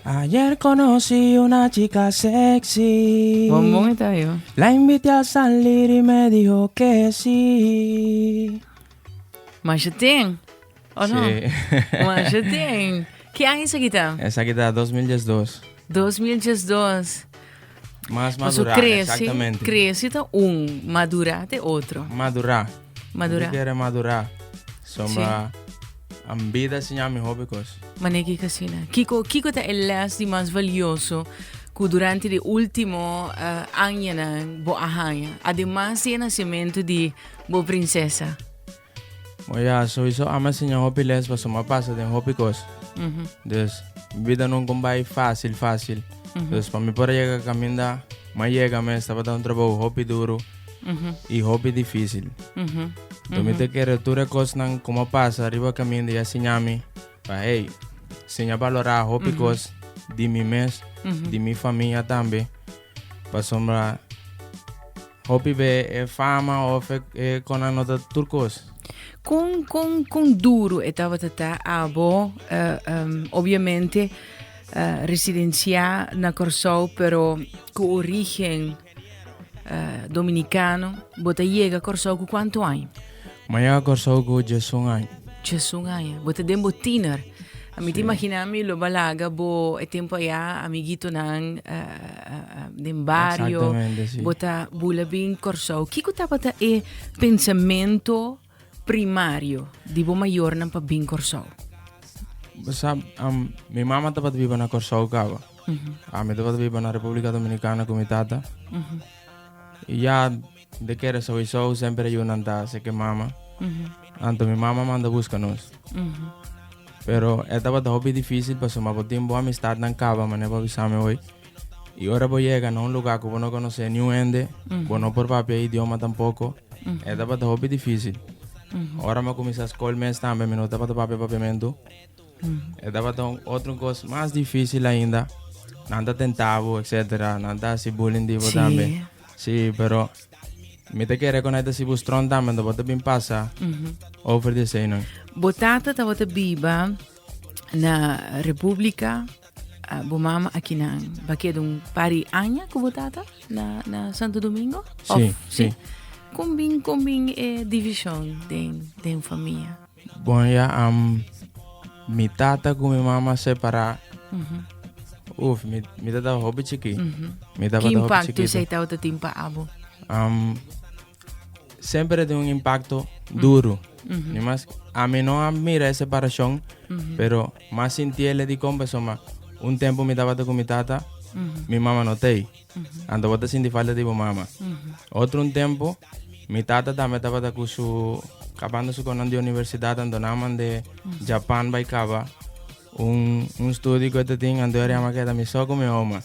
Ayer conocí una chica sexy. Bombón está yo. La invité a salir y me dijo que sí. Mas já tem? Ou não? Sí. Mas já tem. Que ano é isso aqui tá? Esa aquí está 2012. 2012. Más Mas madurar, cresce, exactamente. cresce tá madurar é outro. Madurar. Madurar. ¿Qué quiere madurar? Sombra. Vida enseñar mis hobbies. Maneki Casina. Kiko tá el les de mais valioso que durante o último ano na bo arranha. Además do nascimento de bo princesa. Oye, sowieso ama enseñar hobbies les, pero me pasa de hobbies. Entonces, vida nunca va a ir fácil. Entonces, para mí para llegar a caminar, me llega, me estaba dando un trabajo hobby duro y hobby difícil. Entonces, te quiero tú recosnan como pasa, arriba caminando y enseñarme, para hey, enseñar a valorar hobbies de mi mes, de mi familia también, para sombra hobby ve fama o con la nota turcos. Com duro estava tata abo obviamente residencia na Corsou pero com origem dominicano bota chega a Corsou com quanto ano? Maya Corsou com 11 anos. 11 anos bota dembo tiner a mim te imaginami lo balaga bo e tempo ya amiguito nang dem barrio sí. bota bula bin Corsou que tava ta e pensamento primário de bo maior nan pa bin Corsou. Sabe, mi mamá estaba viva na Corsou, cava. Mi estaba viva na República Dominicana com mi tata. E já de que era sowieso sempre ayudan a se que mama. Anto mi mamá manda busca-nos. Pero estaba de hobby difícil, pues me boté en boa amistad na cava, mané para avisarme hoy. Y ahora voy a llegar a un lugar que vos no conoces ni un ende, vos no por papel, idioma tampoco. Estaba de hobby difícil. Ahora me comencé a escolar mes también, me notaba de papel papiamento. Estaba de otra cosa más difícil ainda. Nada tentavo, etcétera, nada así bullying divo también. Sí, pero me te quiere con este si vos tron también, vos te bien pasa. Over the say no. Botata estava biba na República bo mama aqui na baquedo pari anya com botata na Santo Domingo? Sí. Combin divisão de família. Bom, ya, mi tata com mi mamá separar. Mi tata hobby chiqui. Mi tata Que hobby impacto chiquito. você estava tendo para abo? Siempre tem impacto duro. Ni más, a mí no admira esa separación, pero más sentí el de compa, un tiempo me estaba con mi tata, mi mamá no te. Ando bote sin falta de mamá. Otro un tiempo, mi tata también estaba con su acabando su conan de universidad, ando naman de Japón by Kaba, un estudio que te tengo, ando era más que mi soco mi mamá.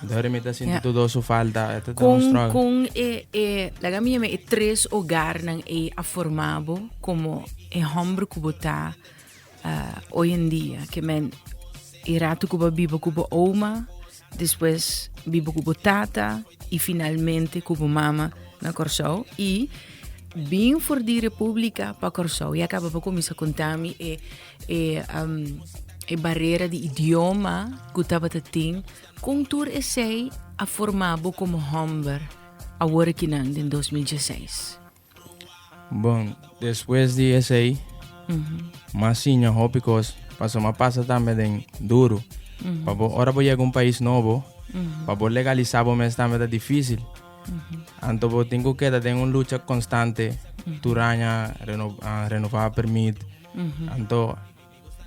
Dore mi ta sinto todo su falta, este tá com la minha me três hogar nang formado como hombre que tá hoje em dia que men irato que vivo com oma, depois vivo com tata e finalmente com mama na Corsou e bem for di República para Corsou e acaba com começar a contar-me e barreira de idioma que estava tendo, com tour essay a formado como hombre agora que não em 2016. Bom, depois de esse aí, mas sim, hobbies, passou uma passa também duro. Agora vou chegar a um país novo, para legalizar o mês também é difícil. Então, eu tenho que ter uma luta constante, durante renovar permit. Então,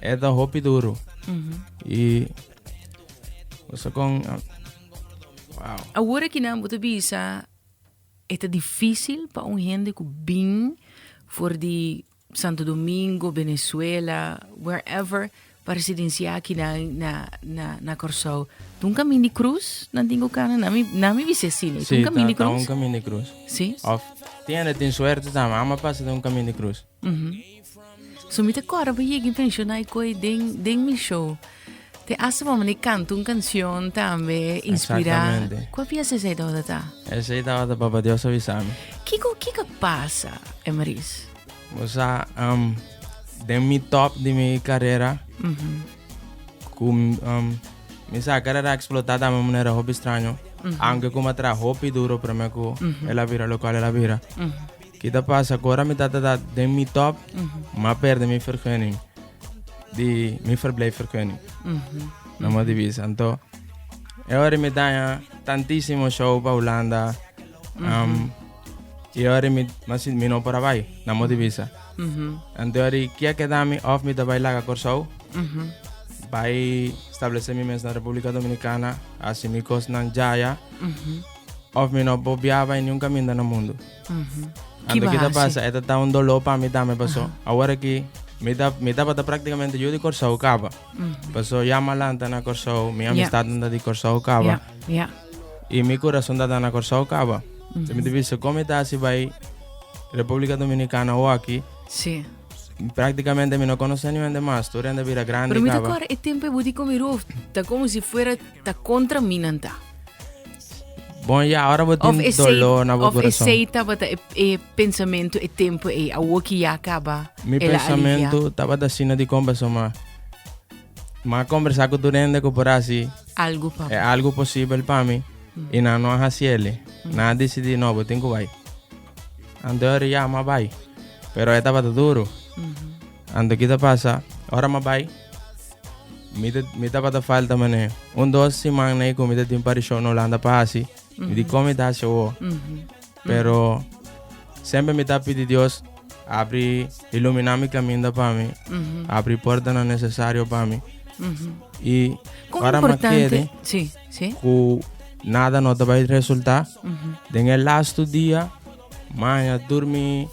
é da hobby duro. E você com wow. Agora que não boto visa é difícil para gente que vem for de Santo Domingo, Venezuela, wherever para residenciar aqui na Corsou. Tu caminho de cruz? Não tenho cara, não me visse assim. Sim, tu caminho de cruz? Um caminho de cruz. Sim? Tem sorte também, mas passa de um caminho de cruz. So me te cora ba yegi pensionai koi ding mi show. Te asa pa man canto canción tambe inspira. Qual piace sei da ta? Essa aí tava da Papa Deus avisar-me. Kiko passa, Emaris? Você de mi top de minha carreira, com Mi sacar era explotada de manera hobby extraño. Aunque como atrás hobby duro, pero me cu es la vira, lo cual es la vira. ¿Qué te pasa? Que ahora mi tata de mi top, más perde mi vergunning. Die mi verblijf vergunning. No me divisa. Entonces, ahora me da tantísimo show para Holanda. Y ahora mi no para bailar, no me divisa. Entonces, ¿qué queda mi off mi de bailar con show? Vai establecer mi mes en la República Dominicana, así mi cosa en Jaya. Of mi no bobeaba en un camino en el mundo. ¿Qué te pasa? Esto está un dolor para mí, me pasó. Ahora que me da prácticamente yo de Corsao Caba. Pasó ya malanta en Corsao, mi amistad anda de Corsao Caba. Y mi corazón está en Corsao Caba. Se me dice, ¿cómo está así va República Dominicana o aquí? Sí. Prácticamente me no conoce ni de más, tú eres de vida grande. Pero me toca el tiempo de comer está como si fuera está contra mí nanta. Bueno, ya ahora voy a tener dolor en el corazón. Aceita el pensamiento, el tiempo, a o que ya acaba. Mi pensamiento estaba así de conversa más conversar con tu rende que por así. Algo para es algo posible para mí. Y nada no es así. Nada decidí, no, voy a tener que ir. Antes ya más voy. Pero estaba duro. Antes ¿qué te pasa? Ahora más voy. Me estaba falta, mané. 2 semanas y comí de tiempo para show en Holanda para así. Me di como está show. Pero siempre me está pidiendo Dios abrir, iluminar mi camino para mí. Abrir puertas no necesario para mí. Y ahora me quede sí. que nada no te va a resultar. En el último día, mañana dormir.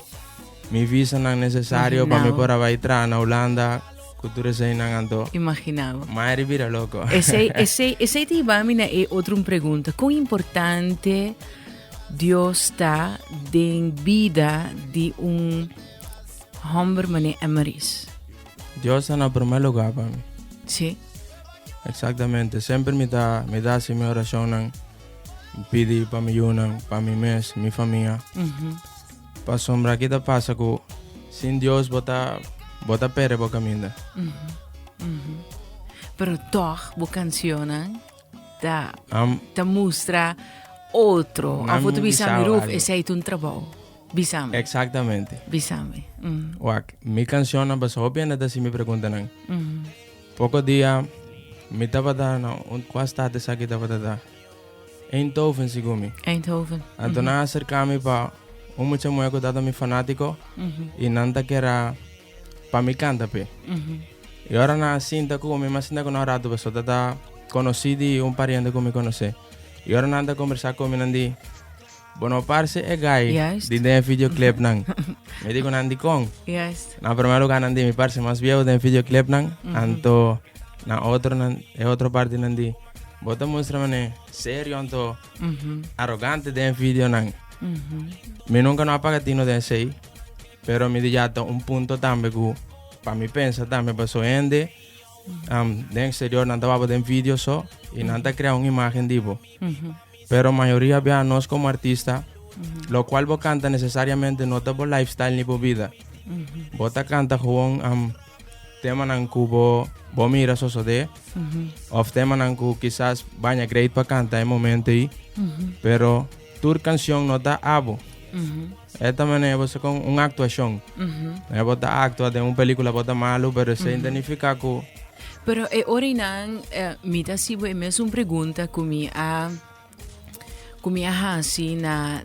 Mi visa no es necesario para mí para entrar en Holanda. Cultura se inanganto. Imaginaba. Madre vira loco. Esse te va a mirar outra pergunta. Quão importante Deus está en vida de hombre mané Emeris? Dios está en el primer lugar para mí. Sí. Exactamente. Siempre me da así mi oración. Pide para mi yuna, para mi mes, mi familia. Para sombra, ¿qué te pasa? Que sin Dios bota pere por camino. Pero toch, bu canción te muestra otro. A foto bisami roof es un trabajo. Bisami. Exactamente. Bisami. Mi canción pasó bien desde me preguntan. Pocos días me estaba dando ¿cuál está de esa que estaba dando? Eindhoven sigumi. Eindhoven. Entonces acercarme para un mucho muy acordado mi fanático y nada que era para mi canta pe. Y ahora na cinta como mi más cinta con ahora tu beso tata conocí de un pariente que me conoce. Y ahora nada conversar con mi nandi. Bueno, parce es gay. De videoclip nang. Me digo nandi con. Yes. Na primero lugar nandi mi parce más viejo de videoclip nang. Anto na otro parte nandi. Bota muestra mane serio anto arrogante de video nang. Me nunca no apagatino de ese. Pero me di ya un punto también que para mi pensa también pasó ende de exterior nada va de vídeo so y nada crea una imagen divo. Pero mayoría vea no es como artista, lo cual vos canta necesariamente no te por lifestyle ni por vida. Vos te canta con tema nan cubo vos mira so de of tema nan cu quizás baña great para cantar en momento y pero tu canción no da abo. Esta manera vos con una actuación. Vos actúa de una película vos malo, pero se identifica con. Pero orinan mita si vos me hace una pregunta kumi hasi na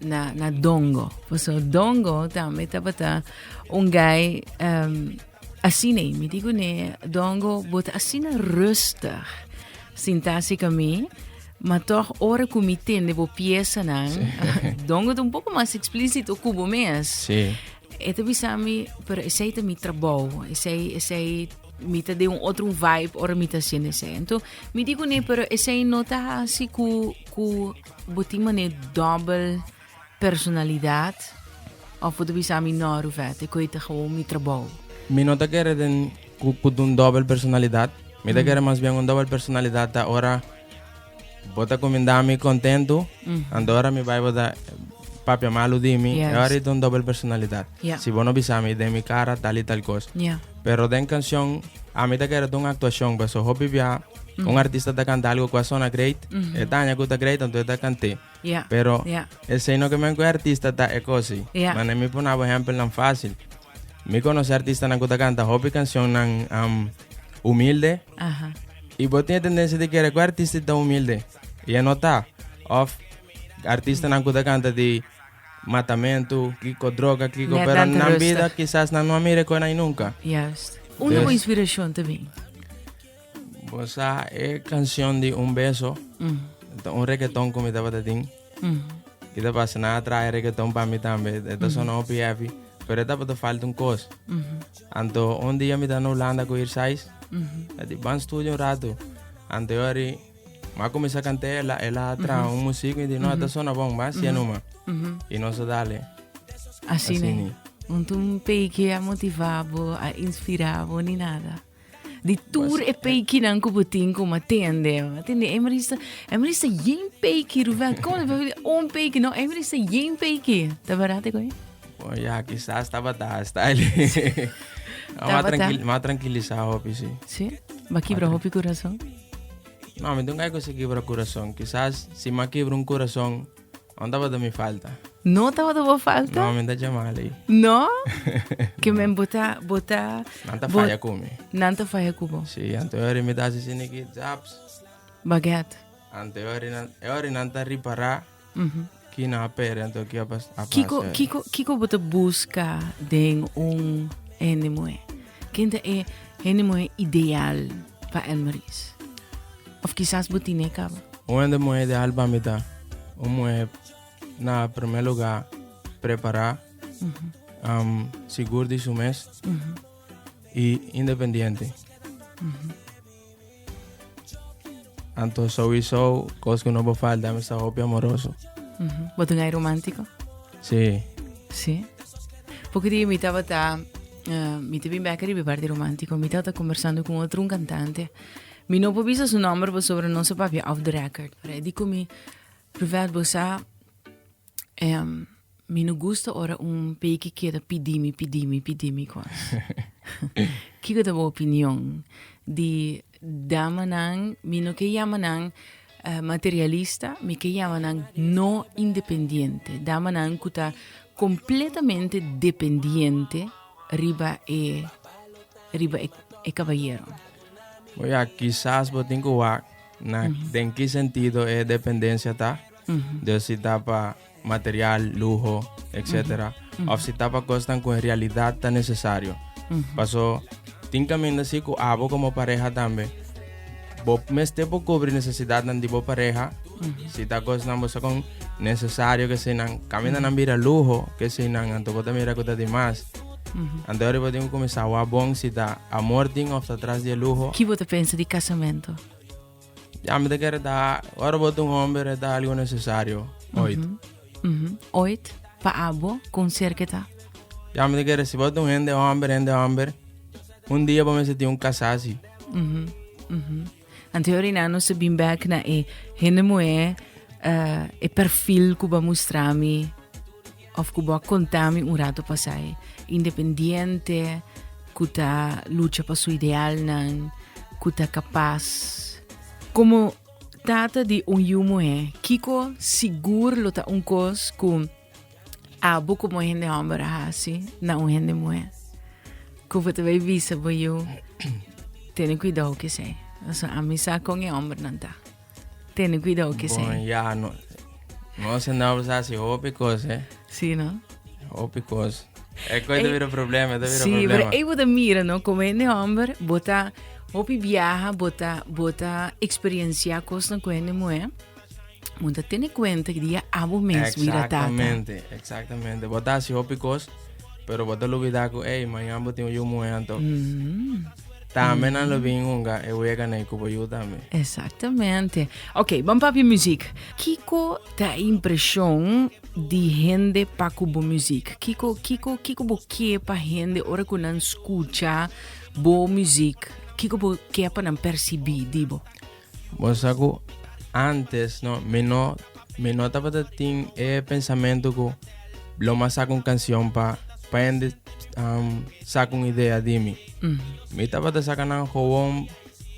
dongo. Pues dongo también está un guy así me digo ne dongo bot así rustig. Sintasi kami. Maar toch, ora que tende vou pieza nan, dongo un poco más explícito cubo mes. Sí. Esto bisami, pero ese es mi trabajo, ese me te de un otro vibe, ora me te siente ese. Entonces, me digo ne, pero ese no está así que botima ne double personalidad, of tu bisami no rufete, que te gewoon mi trabajo. Mi nota que eres un doble personalidad, mi te quiere más bien un doble personalidad ahora. Bota comendami contento, andora mi vai botar papi malo de mí, ahora es un doble personalidad. Si vos no bisami de mi cara tal y tal cosa. Pero den canción a mí te quiero una actuación, pues hopi via un artista te canta algo que suena great, etaña que está great, entonces te canté. Yeah. Pero Yeah. el seno que me encuentro artista está ecosi. Yeah. Man, me pone un ejemplo tan fácil. Me conoce artista que te canta hopi canción tan humilde. Ajá. Y vos tienes tendencia de querer que artista está humilde. Y no está. Of artista que te canta de matamento, kiko droga, kiko, Net pero tanta en la rustig. vida quizás no mire con ahí nunca. Juist. Una boa Dus- inspiração também. Pues es canción de un beso, un reggaetón como te patatín. Y te pasa nada trae reggaetón para mí también. Esto son OPF, pero esta te falta un cos. Anto un día me están hablando con ir seis. Van estudio un rato. Ante ori, más comienza a cantar, ela atrás un músico y dice, no, esta suena bomba, así numa. Y no se dale. Assim, Assim, né? né? Não um peike a motivava, a inspirava, nem nada. De tour é peike não que botin como atende. Atende, é marista jem peike, ruvel. Como é para um peike, não, é marista jem peike. Tá barato com Pues ya, quizás estaba hasta él. Más tranquilizado, pues sí. Sim? Mas quebra o coração. No, me tengo que se quiebra el corazón. Quizás si me quiebra un corazón, ¿dónde va de mi falta? Não estava dando falta? No, me da llamar ahí. Não? Que me botar... Nanta falla come. Nanta falla cubo. Sí, anterior me da así ni que zaps. Baguette. Anterior nanta riparar. Que na pera, então que a Kiko bota busca de ennemoe. Quinta é ennemoe ideal para Elmaris. Of quizás botine acaba. Onde moe de alba mitad. Moe na primeiro lugar preparar, seguro de su mês e independente. Então sowieso coisa que não vou faltar é essa hobby amoroso. Bota um romântico? Sim. Sim. Porque dia me estava me teve bem caribe parte romântico, me estava conversando com outro cantante. Me não pode dizer seu nome, mas sobre não se papi off the record. Dico me, provar você me não gosta ora peike que da pedimi quase. Que é a tua opinião de damanang, me não que yamanang materialista, me que yamanang no independiente, damanang kuta completamente dependiente riba e caballero. Oye, quizás vos tengo en qué sentido es dependencia está, de si está para material, lujo, etc. O si está para cosas que en realidad está necesario. Pasó, tengo que decir que abo como pareja también. Vos me esté por cubrir necesidad de vos pareja, si está cosas con necesario que sean, caminan a mirar lujo, que sean, entonces vos mira que te di más. Antes eu tenho que começar a bom se dá amor tem of atrás de lujo. Que você pensa de casamento? Já me quero dar, agora botar homem é dar algo necessário. Oito. Oito para abo com certeza. Já me quero se botar homem, dia vamos ter casasi. Anteriormente nós bem back na moe perfil que vamos mostrar-me of que vou contar-me rato passai. Independiente, que tá luta para seu ideal, que tá capaz. Como tata de humo Kiko seguro lo tá coisa com abo como gente homem assim, não gente mulher. Que você vai ver se eu tenho cuidado que sei. Essa amizade com o homem não tá. Tenho cuidado que sei. Bom, já não se não precisa se hobby coisa. Sim, não? Hobby coisa. É coisa vira problema, Sim, mas eu vou mira, não? Como é homem, bota hopi viaja, bota experiencia coisa com ele mulher. Muita ter conta que dia abo mesmo ir tata. Exatamente. Bota se hobby coisa, pero bota olvidar que ei, amanhã botem eu mulher então. Também não lo vi nunca, eu ia ganhar com eu também. Exatamente. Ok, vamos para a música. Kiko dá impressão de gente para cubo música. Kiko boque para gente hora que não escuta boa música. Kiko boque para não perceber, dibo. Você que antes me notava de ter pensamento que lo mais saca uma canção para paende saca una idea de mí. Mi tapa te sacan a jovón,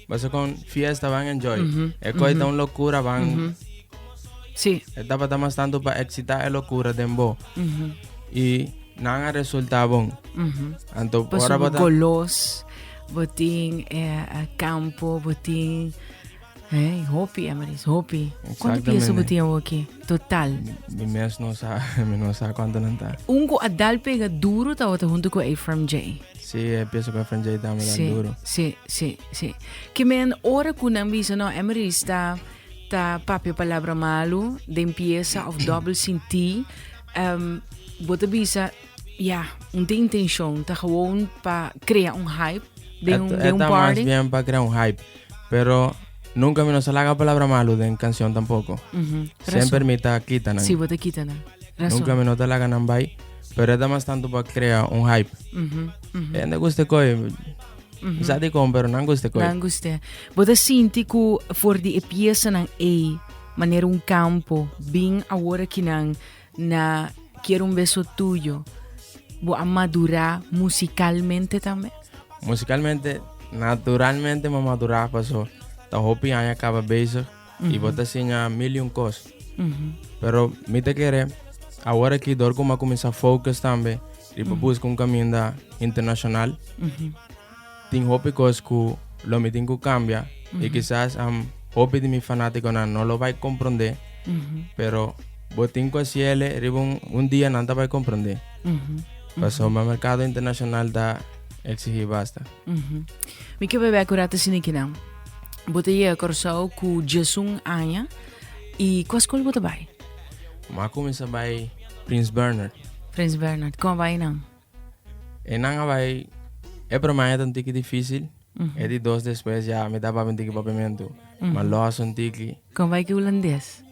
vas a con fiesta, van a enjoy. Es coita una locura, van. Sí. Etapa está más tanto para excitar la locura de embo. Y nada resulta bon. Anto Paso ahora bota golos, botín campo, botín hopi, Amaris, hopi. ¿Cuánto pienso botín aquí? Total. mi mes no sabe, no sabe cuánto no está. Ungo adal pega duro ta wata junto con Afram J. Sí, empiezo con Friend J también Sí, duro. sí. Que men ora kunang bisa no Amaris ta papio palabra malo, de empieza of double sin T. Bota bisa de intention, ta gewoon pa crear un hype de un Está más party. bien para crear un hype. Pero nunca me nos salga palabra malo de en canción tampoco. Siempre me está quitan. Sí, bota quita na. Razón. Nunca me nota la ganan by. Pero es más tanto para crear un hype. Me gusta coi. Sa di con, pero non gusta coi. Não guste. Bota sinti ku for di pieza ng A, maneira un campo, bing agora que na quiero un beso tuyo. Bo a madurar musicalmente também. Musicalmente, naturalmente me madurar pasó. Ta hopi aña acaba bezig. Y bota sinha million cosas. Pero me te quiere, agora que dor como começar a focus também. E busca um caminho da internacional. Tem hopi cosas que lo me tengo cambia. Y quizás hopi de mi fanático no lo va a comprender. Pero botín con cielo, un día nada va a comprender. Pasó el mercado internacional da exigir basta. Mi que bebe acurata sinikinam. Bota ye corsao ku Jesung anya. E qual escola bota vai? Mas começa by Prince Bernard. Prince Bernard, como vai não? E não vai. É para mim é um tique difícil. É de dois depois já me dá para um tique papamento. Mas logo um tique. Como vai que holandês?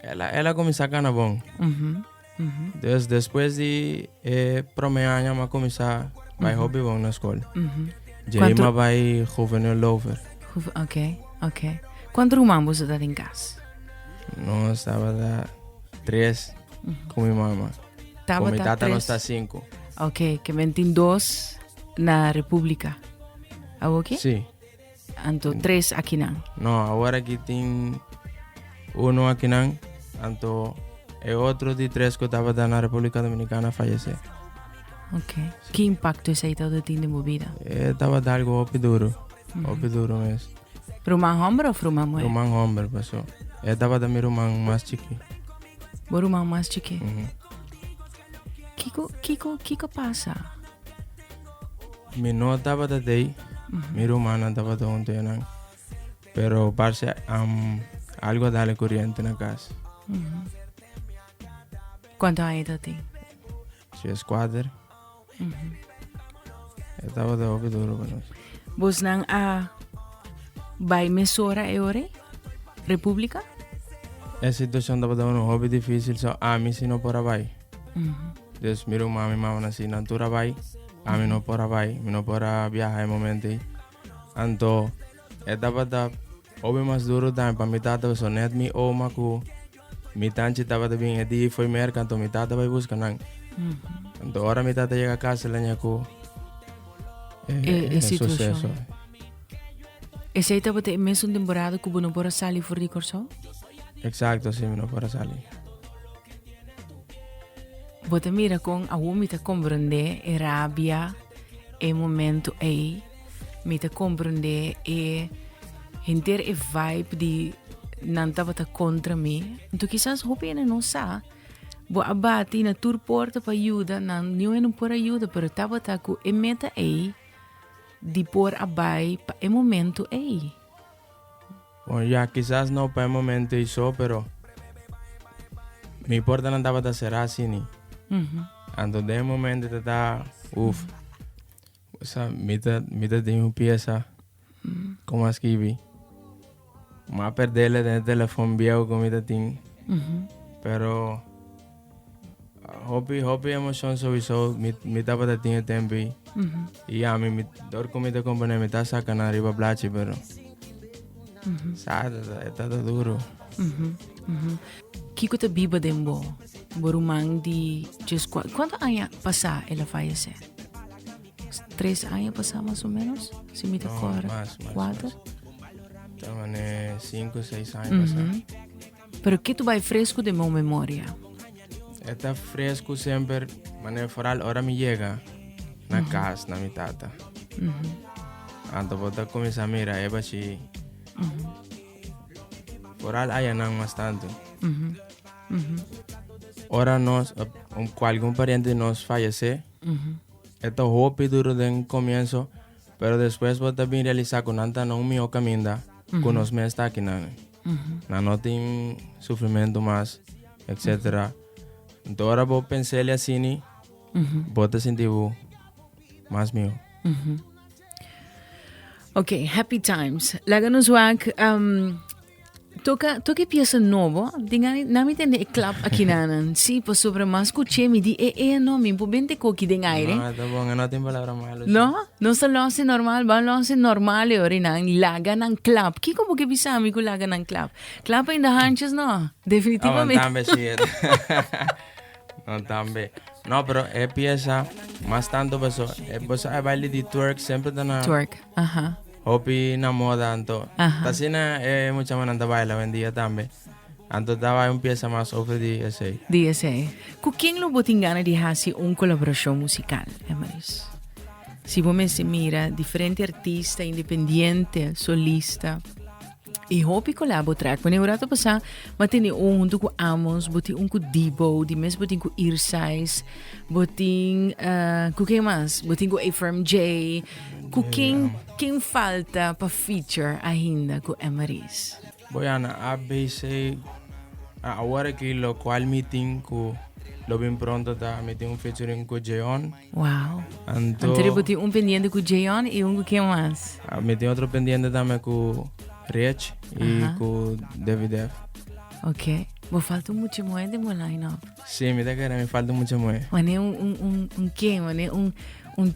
Ela começa a ganhar bom. Depois de promessa, mas começar vai hobby bom na escola. Já vai juvenil lover. Ok. Quanto rumam você tá em casa? Não estava da 3 com minha mama. Com minha tata não está 5. Ok, que mentem 2 na República. Ah, ok? Sim. Anto 3 aqui não. Não, agora aqui tem um aqui não. Anto é outro de 3 que estava na República Dominicana faleceu. Ok. Que impacto esse aí todo tem na minha vida? Estava de algo opi duro mesmo. Rumah homem ou rumah mulher? Rumah homem, pessoal. Estava da minha rumah mais chique. Rumah mais chique. Kiko passa? Mi no estaba de ahí. Mi rumah no estaba de junto ya no. Pero parece algo dale corriente na casa. Quanto anos tem? Si es 4. Estaba de opi duro para nós. Vos nang vai mesora eore? República? Essa situação estava de um hobby difícil, só a mim se não por vai. Deus miro mami mama nasi natura vai. A mim não por vai, me não por viajar em momento. Anto estava da hobby mais duro também para mitad da so net mi oma ku mitad estava de bem edi foi mer canto mitad vai buscar nang. Anto ora mitad chega a casa lanya ku sucesso. Esse aí estava de imenso temporada que não pode sair fora de corso? Exacto, sim, não pode sair. Bota mira com a me te compreender e rabia e momento aí me te compreender e enter e vibe de não estava contra mim. Então quizás hope não sa. Bo abati na tour porta para ajuda, não por ajuda, pero estava com e meta aí de por abai pa e momento aí. Bom, já quizás não para o momento isso, pero me importa não estava a ser assim. Ando de momento está essa mita tem pieza como as que vi. Mas perderle no telefone viejo como mita tem. Pero hobby emoção sobre isso me estava de tinha tempo e a mim dor como me compone me está sacando arriba blachi pero sabe está duro. Kiko te biba dembo. Borumang di just ¿cuántos años pasa ella fallece? 3 años pasa más o menos, si me acuerdo. Más. 4. Estaban 5, 6 años pasados. Pero que tu vai fresco de mi memoria. Está fresco siempre, mané foral, ahora me llega na casa, na mi tata. Anto bota começar a mirar, é baixi. Foral aí não bastante. Ora nós, algum parente nos fallecer, esto hope duro de comienzo, pero después bota bien realizar con anta no mío caminda, con los meses está aquí no tem sofrimento mais, etc. Então agora vou pensar assim, bota sentir mais meu. Ok, happy times. Laganos wak, toca pieza novo. Dinga nami tende e club aqui nanan. Si po sobre mas kuche mi di no mi po bente koki ding aire. Ah, tá bom, não tem palavra malo. No, non sa losse normal, ba losse normale ori nang laga ng club. Ki como que bisami ko laga ng club. Club in the hanches no. Definitivamente. Não, tambe sí. No, tambe. No, pero é pieza más tanto pasó. Pues hay baile de twerk siempre na Twerk. Aha. hopi na moda anto. Tasina mucha mananta baila vendía tambe. Anto dava un pieza más over the essay. DSA. Kung quem lo botingana di hasi un colaboração musical, Emaris? Si você se mira, diferente artista, independiente, solista, e hopi collabo track. Quando eu rato passar, mas tem junto com Amos, botin com Debo, di mes botin com Earsize, botin, com quem mais? Botin com A-Firm J, com quem falta para feature ainda com Emaris? Boyana, ABC, agora que lo qual meeting com lo bem pronto tá meeting um featuring com Jeon. Wow. Então, botin um pendiente com Jeon e um com quem mais? meeting outro pendiente também com Rich e com David F. Ok. Vou falta muito mais de meu line-up. Sim, me falta muito mais. Mane quem? Mane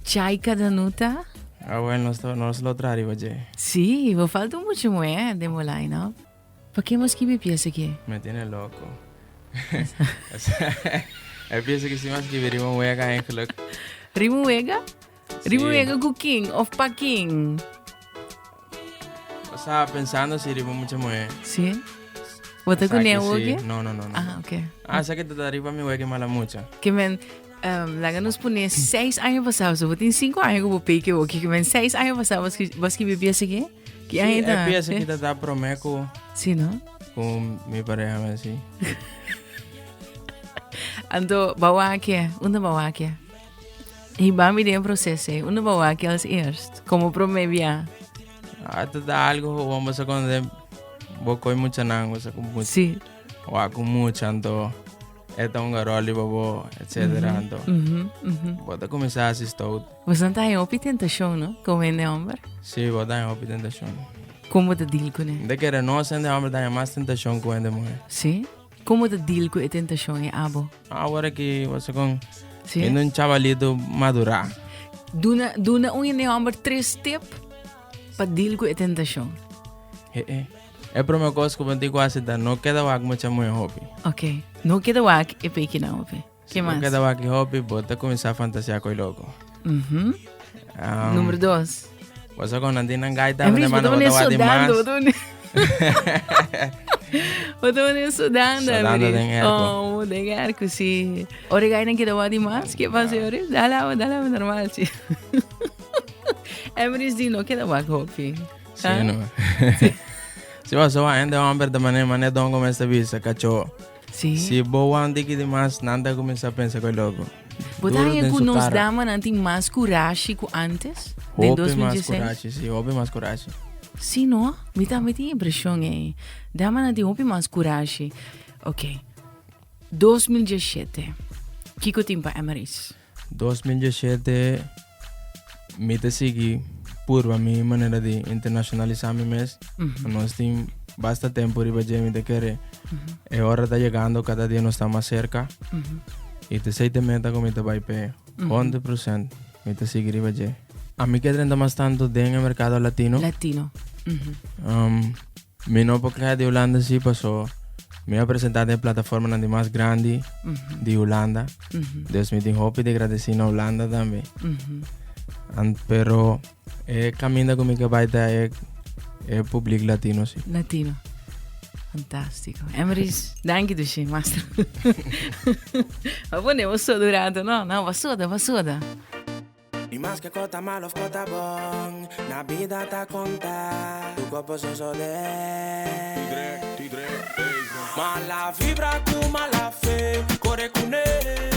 chai cada nuta? Bueno, nós lo trario hoje. Sim, vou falta muito mais de meu line-up. Para que mais que me piensa aqui? Me tiene loco. Eu penso que se mais que veria uma wega eigenlijk. Rimo Wega? Rimo Wega com King of pa King? Eu estava pensando se iria muito mais. Sim? Você conhece o Wega? Não. Ah, ok. Sabe que tu arriba mi wega mala mucho. Que men, laga nos pune 6 anos passados, eu tenho 5 anos que eu vou pegar o que men 6 anos passados, você que me piensa aqui? Que ainda? Eu penso que tu tá promeco. Sim, não? Com minha pareja, mas sim. Ando, bawa aqui, onde bawa aqui? E vamos ir em processo, onde bawa aqui als eerst, como promevia. Tu dá algo, vamos a esconder. Vou comer muito não, você com muito. Sim. Ou com muito, então. Então, garoli, bobo, etc. Então. Vou começar a assistir. Você não está em opi tentação, não? Como é de homem? Sim, vou dar uma tentação. Como te deal com ele? De que não sendo homem, dá mais tentação com ele, mulher. Sim? Como te deal com a tentação em abo? Agora que você com... Sim? Ainda um chavalito madurar. Duna de homem 3 steps para deal com a tentação. É para uma coisa que eu tenho quase dar. Não queda wag muito muito hobby. Ok. Não queda wag e peque na hobby. Que mais? Não queda wag hobby, bota começar a fantasiar com o logo. Número 2. Você com nanti nang gaita, Emilis, mas não botou bota nem mais. sudando. Botou nem sudando, Emilis. Oh, de arco, sim. Ora gai nem queda wag mais. Que faz, ora? Dá lá, normal, sim. Emilis, di não queda wag hobby. Sim, não. Se você vai ainda homem da maneira dom como esta vista, cachorro. Sim. Se boa ande que demais, nada começa a pensar com o logo. Botaria que nos dama nanti mais coragem que antes? De 2016? Sim, houve mais coragem. Sim, não? Me tem impressão, dama nanti houve mais coragem. Ok. 2017. Que tempo é Emaris? 2017, me te segui por a minha maneira de internacionalizar meu mês. Nós temos bastante tempo para me te querer. É hora de chegando, cada dia nós estamos mais cerca. E te sei te meta como te vai pé. 100% me te seguir para a mim que trenta bastante dentro do mercado latino. Latino. Me não porque de Holanda sim passou. Me apresentado em plataforma de mais grande de Holanda. Deus me tem hope de agradecer na Holanda também. Pero caminho comigo que vai dar é público latino, sim. Latino. Fantastico. Emrys, dank je dus, master. Maar nee, was zo durado, no? No, was soda. E mais que cota mal of cota bom, na vida tá contar. Tu corpo só só de. Mala vibra com mala fe, corre com ele.